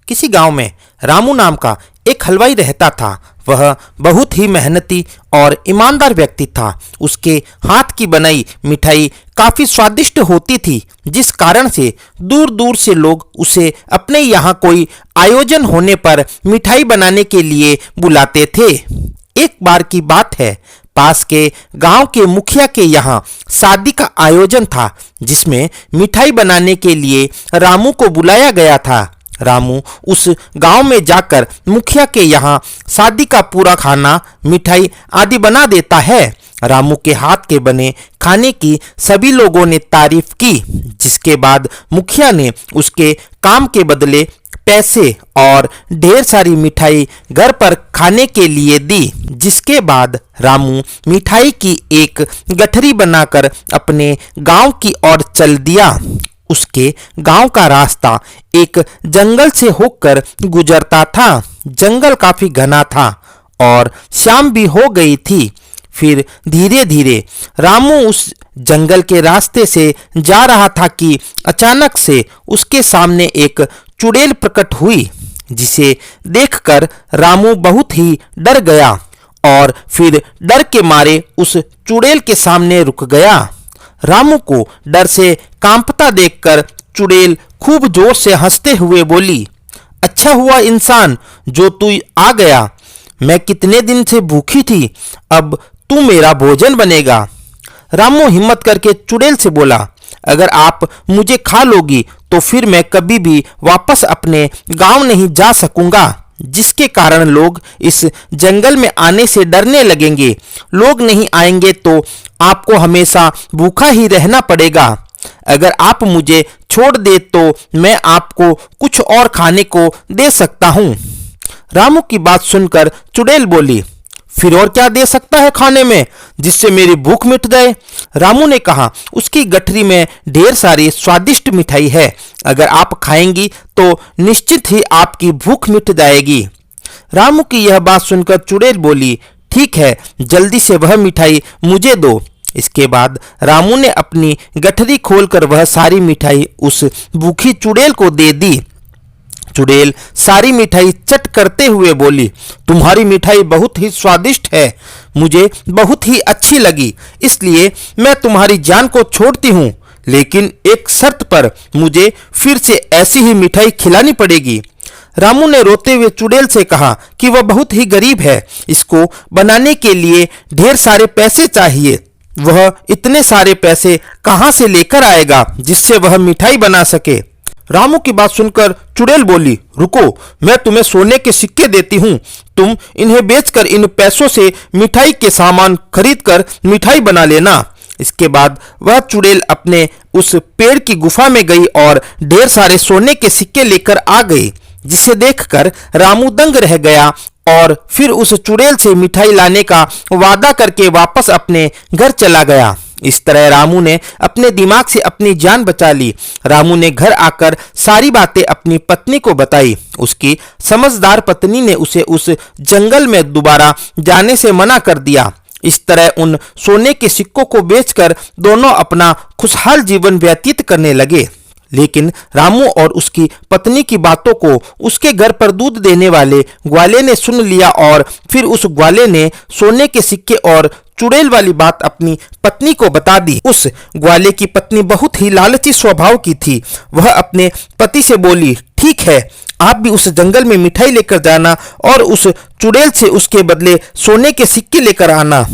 किसी गांव में रामू नाम का एक हलवाई रहता था। वह बहुत ही मेहनती और ईमानदार व्यक्ति था। उसके हाथ की बनाई मिठाई काफ़ी स्वादिष्ट होती थी, जिस कारण से दूर दूर से लोग उसे अपने यहाँ कोई आयोजन होने पर मिठाई बनाने के लिए बुलाते थे। एक बार की बात है, पास के गांव के मुखिया के यहाँ शादी का आयोजन था, जिसमें मिठाई बनाने के लिए रामू को बुलाया गया था। रामू उस गांव में जाकर मुखिया के यहाँ शादी का पूरा खाना, मिठाई आदि बना देता है। रामू के हाथ के बने खाने की सभी लोगों ने तारीफ की, जिसके बाद मुखिया ने उसके काम के बदले पैसे और ढेर सारी मिठाई घर पर खाने के लिए दी। जिसके बाद रामू मिठाई की एक गठरी बनाकर अपने गांव की ओर चल दिया। उसके गांव का रास्ता एक जंगल से होकर गुजरता था। जंगल काफी घना था और शाम भी हो गई थी। फिर धीरे धीरे रामू उस जंगल के रास्ते से जा रहा था कि अचानक से उसके सामने एक चुड़ैल प्रकट हुई, जिसे देखकर रामू बहुत ही डर गया और फिर डर के मारे उस चुड़ैल के सामने रुक गया। रामू को डर से कांपता देखकर चुड़ैल खूब जोर से हंसते हुए बोली, अच्छा हुआ इंसान जो तू आ गया। मैं कितने दिन से भूखी थी, अब तू मेरा भोजन बनेगा। रामू हिम्मत करके चुड़ैल से बोला, अगर आप मुझे खा लोगी तो फिर मैं कभी भी वापस अपने गांव नहीं जा सकूंगा, जिसके कारण लोग इस जंगल में आने से डरने लगेंगे। लोग नहीं आएंगे तो आपको हमेशा भूखा ही रहना पड़ेगा। अगर आप मुझे छोड़ दे तो मैं आपको कुछ और खाने को दे सकता हूँ। रामू की बात सुनकर चुड़ैल बोली, फिर और क्या दे सकता है खाने में जिससे मेरी भूख मिट जाए? रामू ने कहा, उसकी गठरी में ढेर सारी स्वादिष्ट मिठाई है। अगर आप खाएंगी तो निश्चित ही आपकी भूख मिट जाएगी। रामू की यह बात सुनकर चुड़ैल बोली, ठीक है, जल्दी से वह मिठाई मुझे दो। इसके बाद रामू ने अपनी गठरी खोलकर वह सारी मिठाई उस भूखी चुड़ैल को दे दी। चुड़ैल सारी मिठाई चट करते हुए बोली, तुम्हारी मिठाई बहुत ही स्वादिष्ट है, मुझे बहुत ही अच्छी लगी, इसलिए मैं तुम्हारी जान को छोड़ती हूँ, लेकिन एक शर्त पर मुझे फिर से ऐसी ही मिठाई खिलानी पड़ेगी। रामू ने रोते हुए चुड़ैल से कहा कि वह बहुत ही गरीब है, इसको बनाने के लिए ढेर सारे पैसे चाहिए। वह इतने सारे पैसे कहाँ से लेकर आएगा जिससे वह मिठाई बना सके? रामू की बात सुनकर चुड़ैल बोली, रुको, मैं तुम्हें सोने के सिक्के देती हूँ, तुम इन्हें बेचकर इन पैसों से मिठाई के सामान खरीद कर मिठाई बना लेना। इसके बाद वह चुड़ैल अपने उस पेड़ की गुफा में गई और ढेर सारे सोने के सिक्के लेकर आ गई, जिसे देखकर रामू दंग रह गया और फिर उस चुड़ैल से मिठाई लाने का वादा करके वापस अपने घर चला गया। इस तरह रामू ने अपने दिमाग से अपनी जान बचा ली। रामू ने घर आकर सारी बातें अपनी पत्नी को बताई। उसकी समझदार पत्नी ने उसे उस जंगल में दोबारा जाने से मना कर दिया। इस तरह उन सोने के सिक्कों को बेचकर दोनों अपना खुशहाल जीवन व्यतीत करने लगे। लेकिन रामू और उसकी पत्नी की बातों को उसके घर पर दूध देने वाले ग्वाले ने सुन लिया और फिर उस ग्वाले ने सोने के सिक्के और चुड़ैल वाली बात अपनी पत्नी को बता दी। उस ग्वाले की पत्नी बहुत ही लालची स्वभाव की थी। वह अपने पति से बोली, ठीक है, आप भी उस जंगल में मिठाई लेकर जाना और उस चुड़ैल से उसके बदले सोने के सिक्के लेकर आना।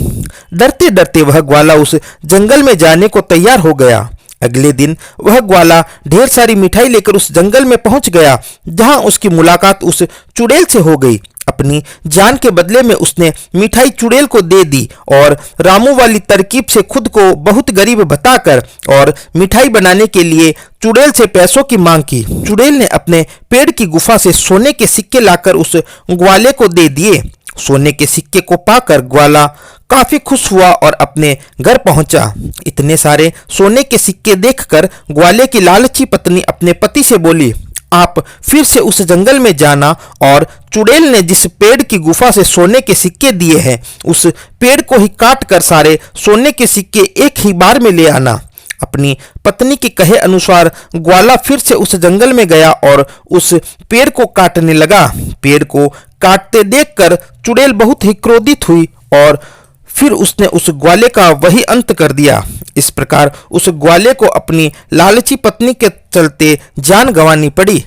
डरते डरते वह ग्वाला उस जंगल में जाने को तैयार हो गया। अगले दिन वह ग्वाला ढेर सारी मिठाई लेकर उस जंगल में पहुंच गया, जहां उसकी मुलाकात उस चुड़ैल से हो गई। अपनी जान के बदले में उसने मिठाई चुड़ैल को दे दी और रामू वाली तरकीब से खुद को बहुत गरीब बताकर और मिठाई बनाने के लिए चुड़ैल से पैसों की मांग की। चुड़ैल ने अपने पेड़ की गुफा से सोने के सिक्के लाकर उस ग्वाले को दे दिए। सोने के सिक्के को पाकर ग्वाला काफी खुश हुआ और अपने घर पहुंचा। इतने सारे सोने के सिक्के देखकर ग्वाले की लालची पत्नी अपने पति से बोली, आप फिर से उस जंगल में जाना और चुड़ैल ने जिस पेड़ की गुफा से सोने के सिक्के दिए हैं, उस पेड़ को ही काट कर सारे सोने के सिक्के एक ही बार में ले आना। अपनी पत्नी के कहे अनुसार ग्वाला फिर से उस जंगल में गया और उस पेड़ को काटने लगा। पेड़ को काटते देखकर चुड़ैल बहुत ही क्रोधित हुई और फिर उसने उस ग्वाले का वही अंत कर दिया। इस प्रकार उस ग्वाले को अपनी लालची पत्नी के चलते जान गंवानी पड़ी।